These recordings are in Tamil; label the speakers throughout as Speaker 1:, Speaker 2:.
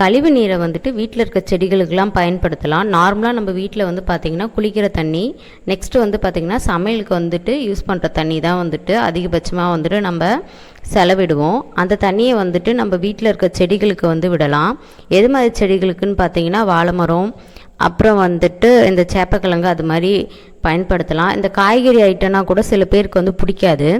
Speaker 1: கழிவு நீரை வந்துட்டு வீட்டில் இருக்க செடிகளுக்கெல்லாம் பயன்படுத்தலாம். நார்மலாக நம்ம வீட்டில் வந்து பார்த்திங்கன்னா குளிக்கிற தண்ணி, நெக்ஸ்ட்டு வந்து பார்த்திங்கன்னா சமையலுக்கு வந்துட்டு யூஸ் பண்ணுற தண்ணி தான் வந்துட்டு அதிகபட்சமாக வந்துட்டு நம்ம செலவிடுவோம். அந்த தண்ணியை வந்துட்டு நம்ம வீட்டில் இருக்க செடிகளுக்கு வந்து விடலாம். எது மாதிரி செடிகளுக்குன்னு பார்த்திங்கன்னா வாழை மரம், அப்புறம் வந்துட்டு இந்த சேப்பக்கிழங்கு அது மாதிரி பயன்படுத்தலாம். இந்த காய்கறி ஐட்டம்னா கூட சில பேருக்கு வந்து பிடிக்காது.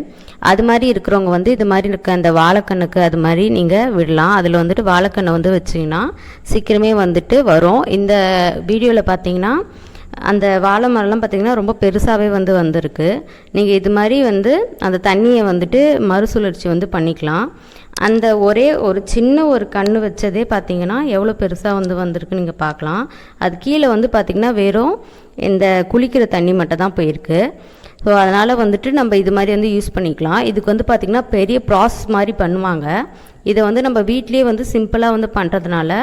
Speaker 1: அது மாதிரி இருக்கிறவங்க வந்து இது மாதிரி இருக்க அந்த வாழைக்கண்ணுக்கு அது மாதிரி நீங்கள் விடலாம். அதில் வந்துட்டு வாழைக்கண்ணை வந்து வச்சிங்கன்னா சீக்கிரமே வந்துட்டு வரும். இந்த வீடியோவில் பார்த்தீங்கன்னா அந்த வாழை மரம்லாம் பார்த்திங்கன்னா ரொம்ப பெருசாகவே வந்து வந்திருக்கு. நீங்கள் இது மாதிரி வந்து அந்த தண்ணியை வந்துட்டு மறுசுழற்சி வந்து பண்ணிக்கலாம். அந்த ஒரே ஒரு சின்ன ஒரு கன்று வச்சதே பார்த்திங்கன்னா எவ்வளோ பெருசாக வந்து வந்திருக்கு நீங்கள் பார்க்கலாம். அது கீழே வந்து பார்த்திங்கன்னா வெறும் இந்த குளிக்கிற தண்ணி மட்டும் தான் போயிருக்கு. ஸோ அதனால் வந்துட்டு நம்ம இது மாதிரி வந்து யூஸ் பண்ணிக்கலாம். இதுக்கு வந்து பார்த்திங்கன்னா பெரிய ப்ராசஸ் மாதிரி பண்ணுவாங்க. இதை வந்து நம்ம வீட்லேயே வந்து சிம்பிளாக வந்து பண்ணுறதுனால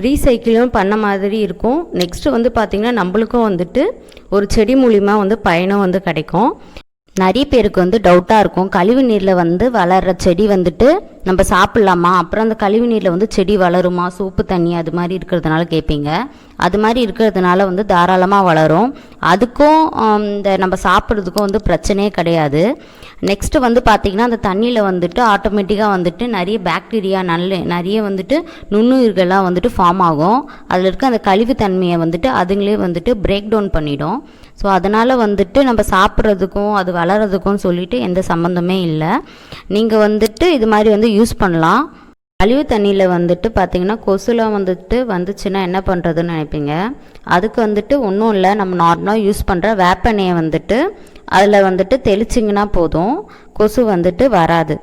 Speaker 1: ரீசைக்கிளும் பண்ண மாதிரி இருக்கும். நெக்ஸ்ட்டு வந்து பார்த்திங்கன்னா நம்மளுக்கும் வந்துட்டு ஒரு செடி மூலிமா வந்து பயனும் வந்து கிடைக்கும். நிறைய பேருக்கு வந்து டவுட்டாக இருக்கும், கழிவு நீரில் வந்து வளர்கிற செடி வந்துட்டு நம்ம சாப்பிட்லாமா, அப்புறம் அந்த கழிவு நீரில் வந்து செடி வளருமா, சோப்பு தண்ணி அது மாதிரி இருக்கிறதுனால கேட்பீங்க. அது மாதிரி இருக்கிறதுனால வந்து தாராளமாக வளரும். அதுக்கும் இந்த நம்ம சாப்பிட்றதுக்கும் வந்து பிரச்சனையே கிடையாது. நெக்ஸ்ட்டு வந்து பார்த்திங்கன்னா அந்த தண்ணியில் வந்துட்டு ஆட்டோமேட்டிக்காக வந்துட்டு நிறைய பாக்டீரியா நிறைய வந்துட்டு நுண்ணுயிர்கள்லாம் வந்துட்டு ஃபார்ம் ஆகும். அதில் இருக்க அந்த கழிவு தன்மையை வந்துட்டு அதுங்களே வந்துட்டு பிரேக் டவுன் பண்ணிடும். ஸோ அதனால் வந்துட்டு நம்ம சாப்பிட்றதுக்கும் அது வளர்கிறதுக்கும் சொல்லிட்டு எந்த சம்மந்தமே இல்லை. நீங்கள் வந்துட்டு இது மாதிரி வந்து யூஸ் பண்ணலாம். கழிவு தண்ணியில் வந்துட்டு பார்த்திங்கன்னா கொசுலாம் வந்துட்டு வந்துச்சுன்னா என்ன பண்ணுறதுன்னு நினைப்பீங்க. அதுக்கு வந்துட்டு ஒன்றும் இல்லை, நம்ம நார்மலாக யூஸ் பண்ணுற வேப்பெண்ணெயை வந்துட்டு அதில் வந்துட்டு தெளிச்சிங்கன்னா போதும், கொசு வந்துட்டு வராது.